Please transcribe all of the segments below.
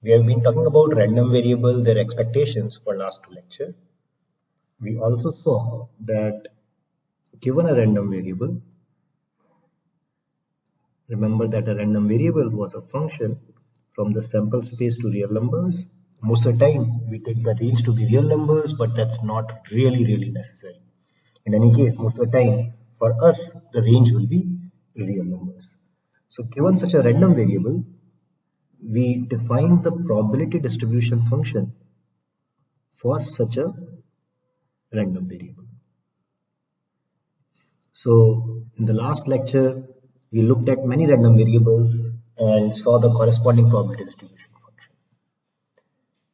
We have been talking about random variable, their expectations for last two lecture. We also saw that given a random variable, remember that a random variable was a function from the sample space to real numbers. Most of the time, we take the range to be real numbers, but that's not really necessary. In any case, most of the time, for us, the range will be real numbers. So given such a random variable, we define the probability distribution function for such a random variable. So in the last lecture, we looked at many random variables and saw the corresponding probability distribution function.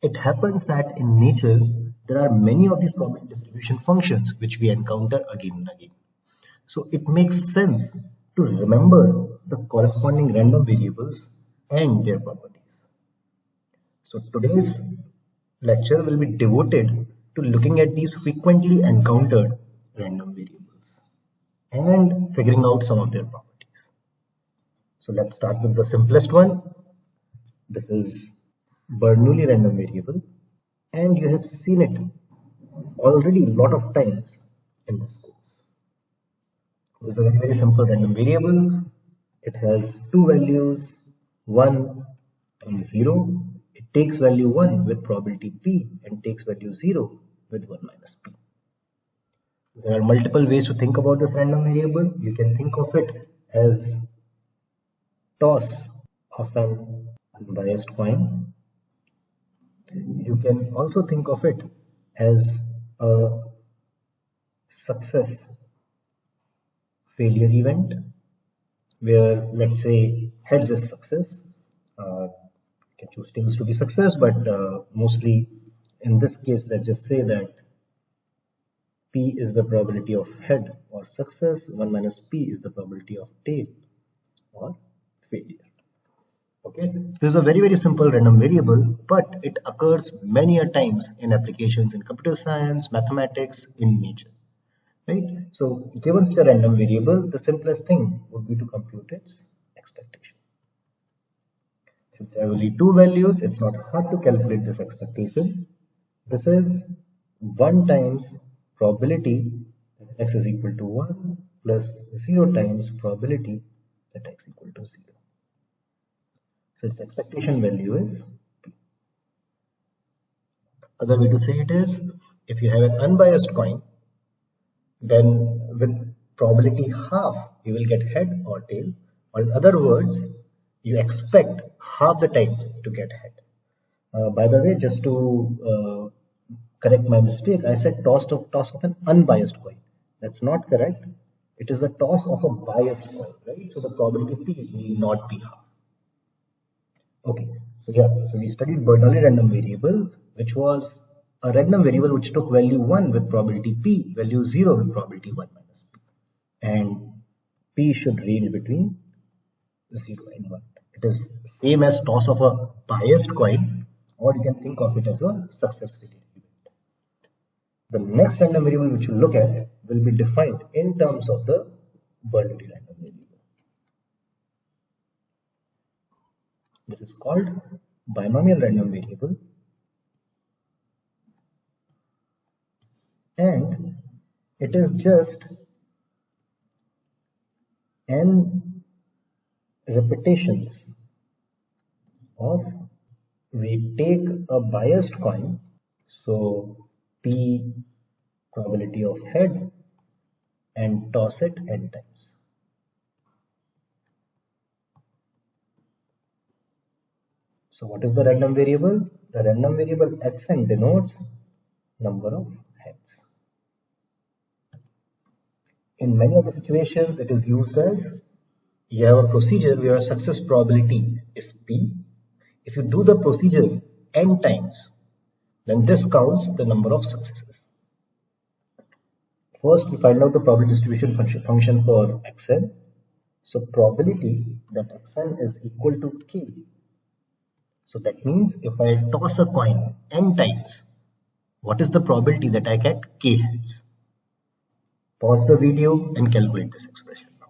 It happens that in nature, there are many of these probability distribution functions which we encounter again and again. So it makes sense to remember the corresponding random variables and their properties. So today's lecture will be devoted to looking at these frequently encountered random variables and figuring out some of their properties. So let's start with the simplest one. This is Bernoulli random variable, and you have seen it already a lot of times in this course. This is a very simple random variable. It has two values, 1 and 0. It takes value 1 with probability p and takes value 0 with 1 minus p. There are multiple ways to think about this random variable. You can think of it as toss of an unbiased coin. You can also think of it as a success failure event where, let's say, heads is success. You can choose tails to be success, but mostly in this case, let's just say that p is the probability of head or success, 1 minus p is the probability of tail or failure. Okay, this is a very simple random variable, but it occurs many a times in applications in computer science, mathematics, in nature. Right? So given such a random variable, the simplest thing would be to compute its expectation. Since there are only two values, it's not hard to calculate this expectation. This is 1 times probability that x is equal to 1 plus 0 times probability that x equal to 0. So its expectation value is p. Other way to say it is, if you have an unbiased coin, then with probability half, you will get head or tail. Or in other words, you expect half the time to get head. By the way, just to correct my mistake, I said toss of an unbiased coin. That's not correct. It is the toss of a biased coin, right? So the probability p will not be half. Okay, so yeah, so we studied Bernoulli random variable, which was a random variable which took value 1 with probability p, value 0 with probability 1 minus p. And p should range between 0 and 1. It is same as toss of a biased coin, or you can think of it as a success failure event. The next random variable which we'll look at will be defined in terms of the Bernoulli random variable. This is called binomial random variable, and it is just n repetitions of, we take a biased coin, so p probability of head, and toss it n times. So what is the random variable? The random variable xn denotes number of heads. In many of the situations, it is used as, you have a procedure where a success probability is p. If you do the procedure n times, then this counts the number of successes. First, we find out the probability distribution function for xn. So probability that xn is equal to k. So that means if I toss a coin n times, what is the probability that I get k heads? Pause the video and calculate this expression now.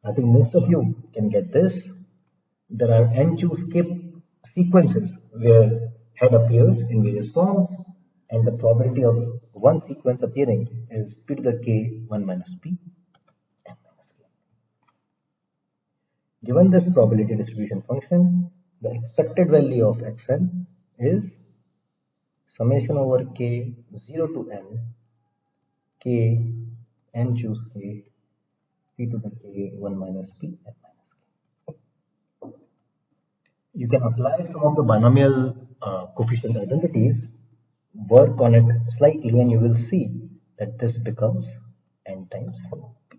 I think most of you can get this. there are n choose skip sequences where head appears in various forms, and the probability of one sequence appearing is p to the k 1 minus p n minus k. Given this probability distribution function, the expected value of xn is summation over k 0 to n k n choose k p to the k 1 minus p n minus k. You can apply some of the binomial coefficient identities, work on it slightly, and you will see that this becomes n times p.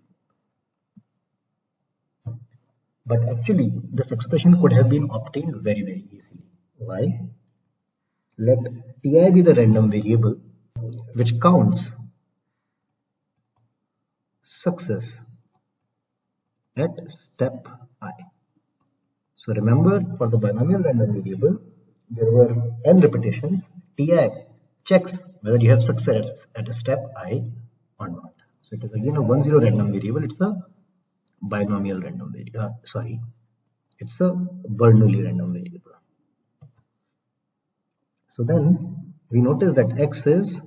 But actually, this expression could have been obtained very, very easily. Why? Let ti be the random variable which counts success at step I. So remember, for the binomial random variable, there were n repetitions. Ti checks whether you have success at a step I or not. So it is again a 1-0 random variable. It's a binomial random variable. It's a Bernoulli random variable. So then we notice that x is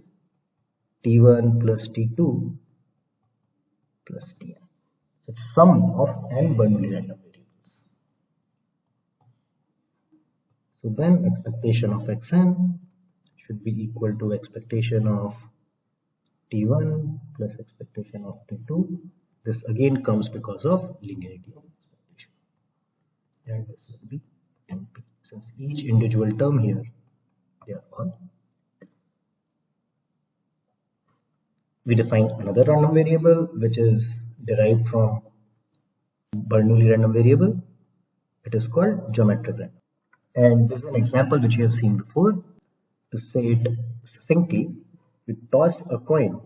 t1 plus t2 plus tn. It's sum of n Bernoulli random variables. So then expectation of xn should be equal to expectation of t1 plus expectation of t2. This again comes because of linearity of expectation. And this will be np. Since each individual term here, they are all. We define another random variable which is derived from Bernoulli random variable. It is called geometric random. And this is an example which we have seen before. To say it succinctly, we toss a coin,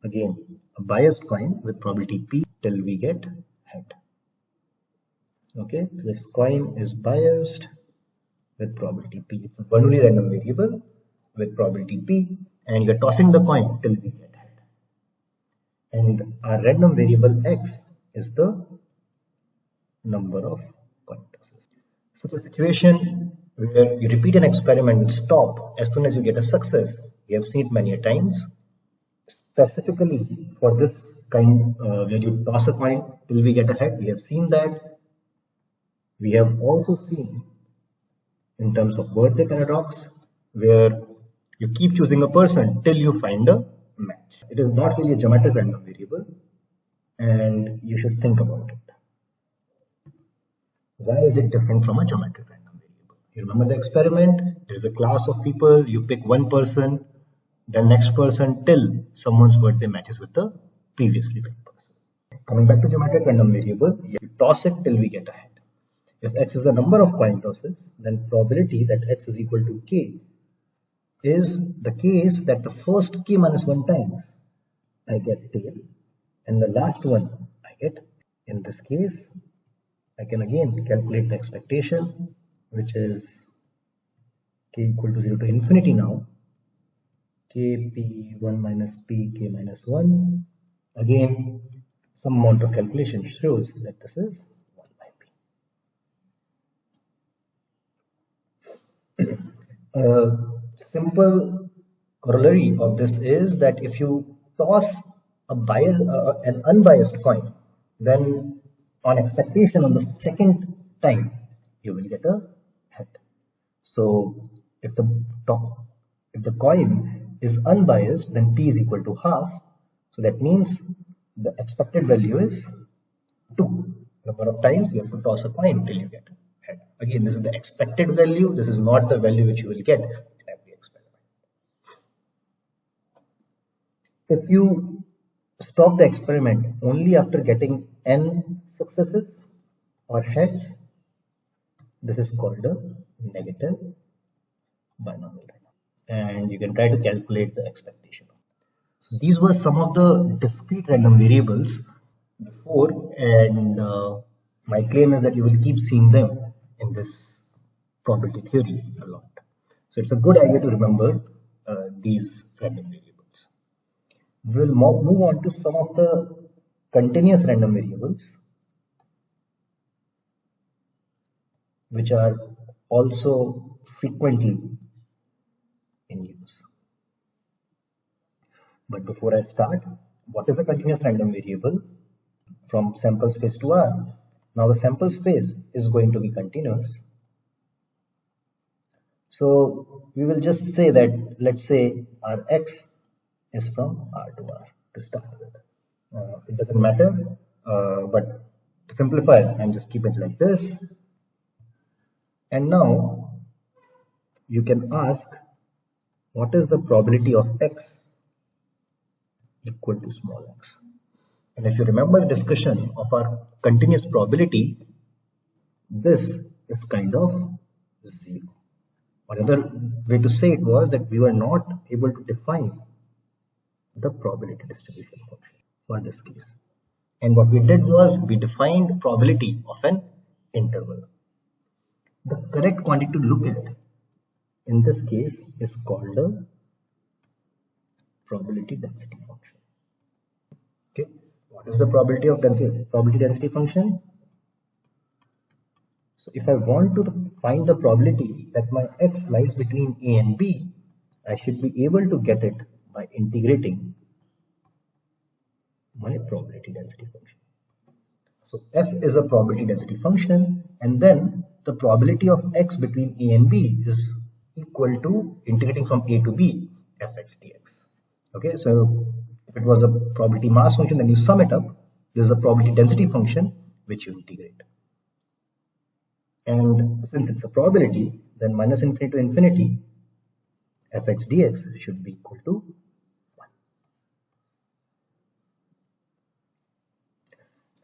again a biased coin with probability p till we get head. Okay, so this coin is biased with probability p. It's a Bernoulli random variable with probability p, and you're tossing the coin till we get head. And our random variable x is the number of coin tosses. Such a situation where you repeat an experiment and stop as soon as you get a success, we have seen it many times. Specifically for this kind, where you toss a coin till we get a head, we have seen that. We have also seen in terms of birthday paradox, where you keep choosing a person till you find a match. It is not really a geometric random variable, and you should think about it. Why is it different from a geometric random variable? You remember the experiment? There is a class of people, you pick one person, then next person, till someone's birthday matches with the previously picked person. Coming back to geometric random variable, you toss it till we get a head. If x is the number of coin tosses, then probability that x is equal to k is the case that the first k minus 1 times I get tail, and the last one I get. In this case, I can again calculate the expectation, which is k equal to 0 to infinity now, k p1 minus p k minus 1. Again, some amount of calculation shows that this is 1 by p. A simple corollary of this is that if you toss an unbiased coin, then on expectation on the second time you will get a head. So if the coin is unbiased, then p is equal to half. So that means the expected value is 2. Number of times you have to toss a coin till you get a head. Again, this is the expected value. This is not the value which you will get in every experiment. If you stop the experiment only after getting n successes or heads, this is called a negative binomial random, and you can try to calculate the expectation. So these were some of the discrete random variables before, and my claim is that you will keep seeing them in this probability theory a lot. So it's a good idea to remember these random variables. We will move on to some of the continuous random variables. which are also frequently in use. But before I start, what is a continuous random variable? From sample space to R. Now the sample space is going to be continuous. So we will just say that, let's say our X is from R to R to start with. It doesn't matter, but to simplify, I'm just keep it like this. And now you can ask, what is the probability of X equal to small x? And if you remember the discussion of our continuous probability, this is kind of 0. Another way to say it was that we were not able to define the probability distribution function for this case. And what we did was we defined probability of an interval. The correct quantity to look at in this case is called the probability density function. Okay, what is the probability density function? So if I want to find the probability that my x lies between a and b, I should be able to get it by integrating my probability density function. So f is a probability density function, and then the probability of x between a and b is equal to integrating from a to b fx dx. Okay, so if it was a probability mass function, then you sum it up. This is a probability density function which you integrate. And since it's a probability, then minus infinity to infinity fx dx should be equal to 1.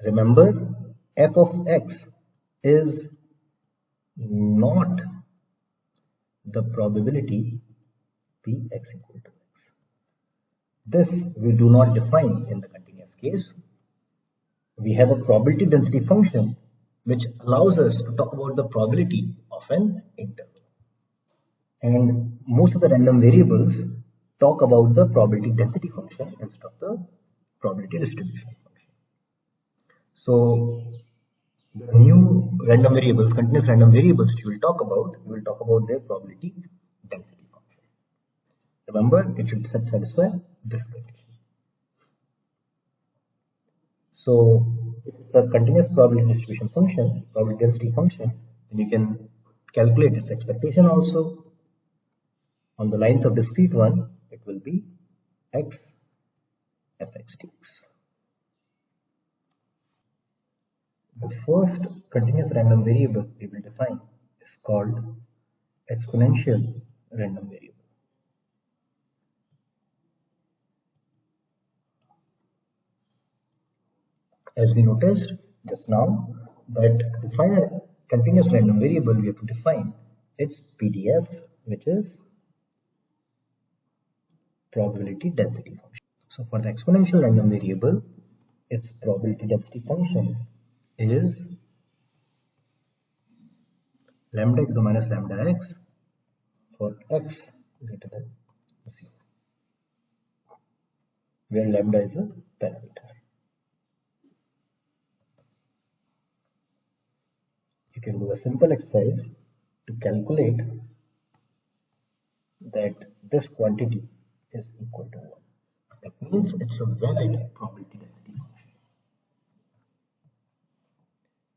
Remember, f of x is not the probability px equal to x. This we do not define in the continuous case. We have a probability density function which allows us to talk about the probability of an interval. And most of the random variables talk about the probability density function instead of the probability distribution function. So the new random variables, continuous random variables which we will talk about their probability density function. Remember, it should satisfy this condition. So if it's a continuous probability distribution function, probability density function, then you can calculate its expectation also. On the lines of discrete one, it will be x fx dx. The first continuous random variable we will define is called exponential random variable. As we noticed just now, that to define a continuous random variable, we have to define its PDF, which is probability density function. So for the exponential random variable, its probability density function is lambda to the minus lambda x for x greater than 0, where lambda is a parameter. You can do a simple exercise to calculate that this quantity is equal to 1. That means it's a valid probability density function.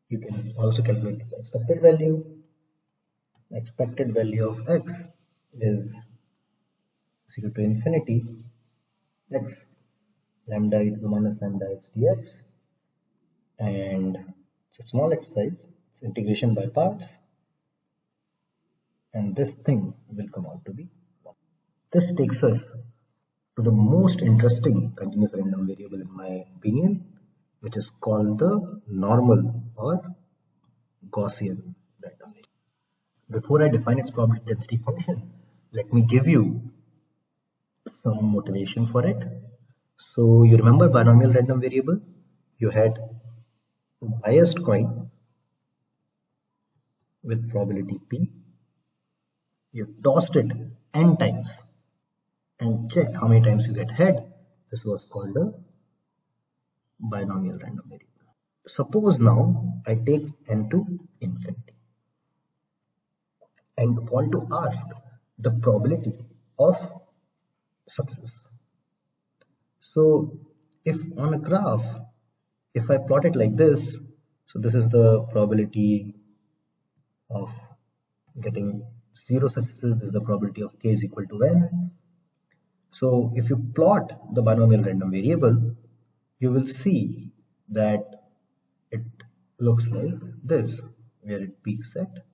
You can also calculate the expected value. The expected value of x is 0 to infinity x lambda e to the minus lambda x dx, and it's a small exercise, it's integration by parts, and this thing will come out to be 1. This takes us to the most interesting continuous random variable in my opinion, which is called the normal or Gaussian random variable. Before I define its probability density function, let me give you some motivation for it. So you remember binomial random variable? You had a biased coin with probability p. You tossed it n times and checked how many times you get head. This was called a binomial random variable. Suppose now I take n to infinity. and want to ask the probability of success. So if on a graph, if I plot it like this, so this is the probability of getting 0 successes, this is the probability of k is equal to n. So if you plot the binomial random variable, you will see that it looks like this, where it peaks at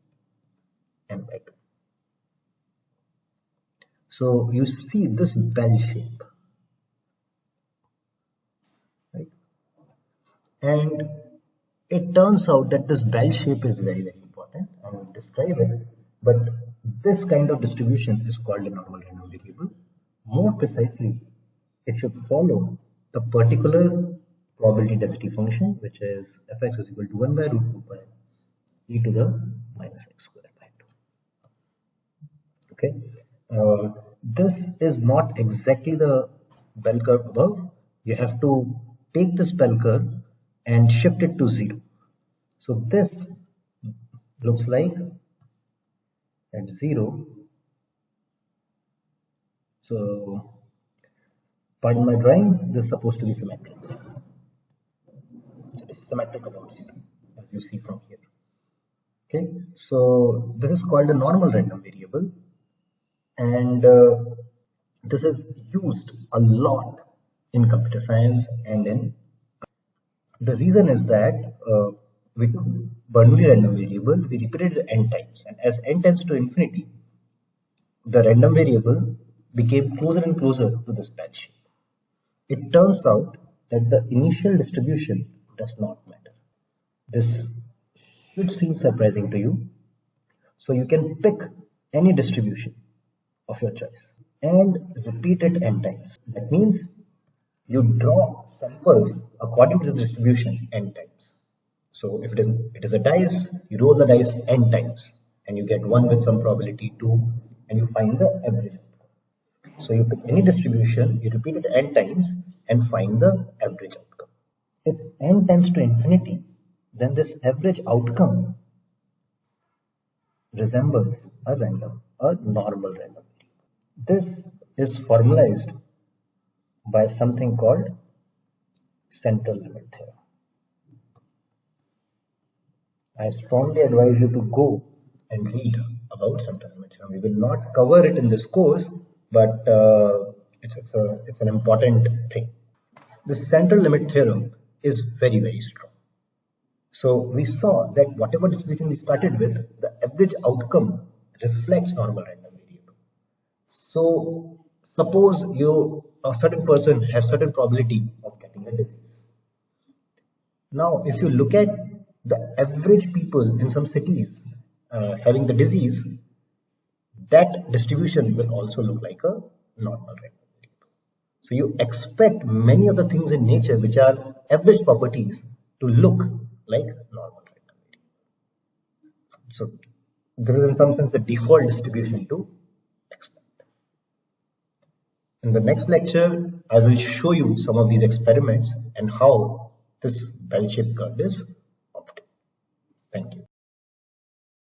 n by 2. So you see this bell shape, right? And it turns out that this bell shape is very, very important. I will describe it, but this kind of distribution is called a normal random variable. More precisely, it should follow the particular probability density function, which is fx is equal to 1 by root 2 pi e to the minus x squared by 2. Okay, this is not exactly the bell curve above. You have to take this bell curve and shift it to 0. So this looks like at 0. So pardon my drawing, this is supposed to be symmetric. It is symmetric about 0, as you see from here. Okay, so this is called a normal random variable, and this is used a lot in computer science. And in the reason is that we took Bernoulli random variable, we repeated it n times, and as n tends to infinity, the random variable became closer and closer to this bell shape. It turns out that the initial distribution does not matter. This should seem surprising to you. So you can pick any distribution of your choice and repeat it n times. That means you draw samples according to the distribution n times. So if it is a dice, you roll the dice n times and you get 1 with some probability, 2, and you find the average. So you pick any distribution, you repeat it n times and find the average outcome. If n tends to infinity, then this average outcome resembles a normal random variable. This is formalized by something called central limit theorem. I strongly advise you to go and read about central limit theorem. We will not cover it in this course, but it's an important thing. The central limit theorem is very, very strong. So we saw that whatever distribution we started with, the average outcome reflects normal random variable. So suppose a certain person has certain probability of getting a disease. Now, if you look at the average people in some cities having the disease, that distribution will also look like a normal random variable. So you expect many of the things in nature which are average properties to look like normal random variable. So this is in some sense the default distribution to expect. In the next lecture, I will show you some of these experiments and how this bell-shaped curve is obtained. Thank you.